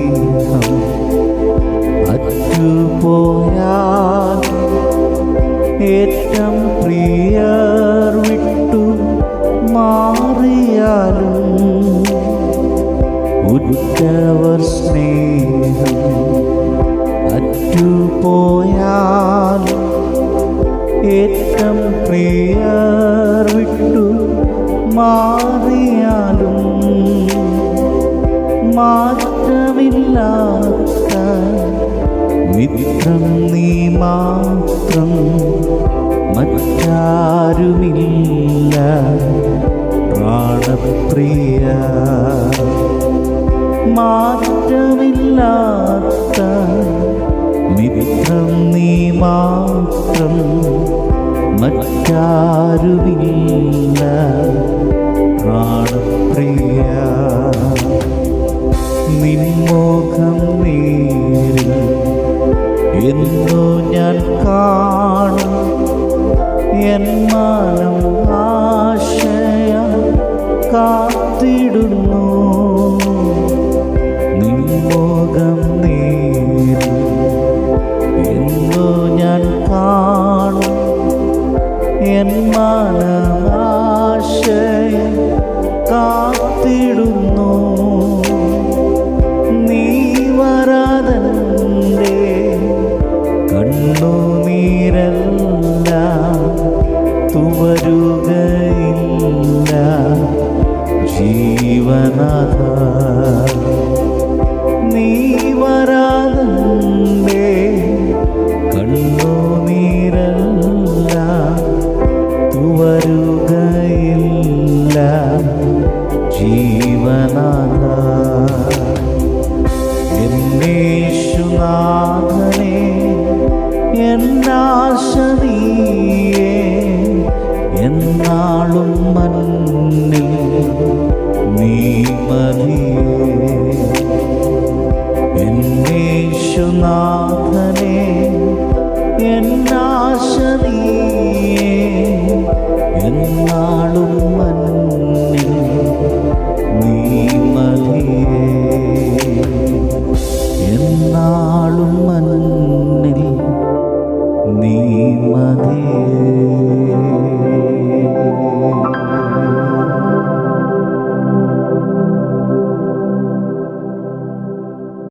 സ്നേഹം അറ്റുപോയാൽ ഏറ്റം പ്രിയർ വിട്ടു മാറിയാലും ഉറ്റവർ സ്നേഹം അറ്റുപോയാൽ ഏറ്റം പ്രിയർ വിട്ടു മാറിയാലും മാറ്റമില്ലാത്ത മിത്രം നീ മാത്രം, മറ്റാരുമില്ല പ്രാണപ്രിയ. മാറ്റമില്ലാത്ത മിത്രം നീ മാത്രം, മറ്റാരുമില്ല പ്രാണപ്രിയ. നിൻമുഖം നേരിൽ എന്നു ഞാൻ കാണും, എൻ മനം ആശയ കാത്തിടുന്നു. നിൻമുഖം നേരിൽ എന്നു ഞാൻ കാണും, എൻ മനം ആശയ കാത്തിടുന്നു. നീ വരാതെ കണ്ണുനീരെല്ലാം തുവരുകയില്ല ജീവനാഥ. നീ വരാതെ കണ്ണുനീരെല്ലാം തുവരുകയില്ല ജീവനാഥ. യേശുനാഥനേ എന്നാശ നീയേ, എന്നാളും മന്നിൽ നീ മതിയേ. യേശുനാഥനേ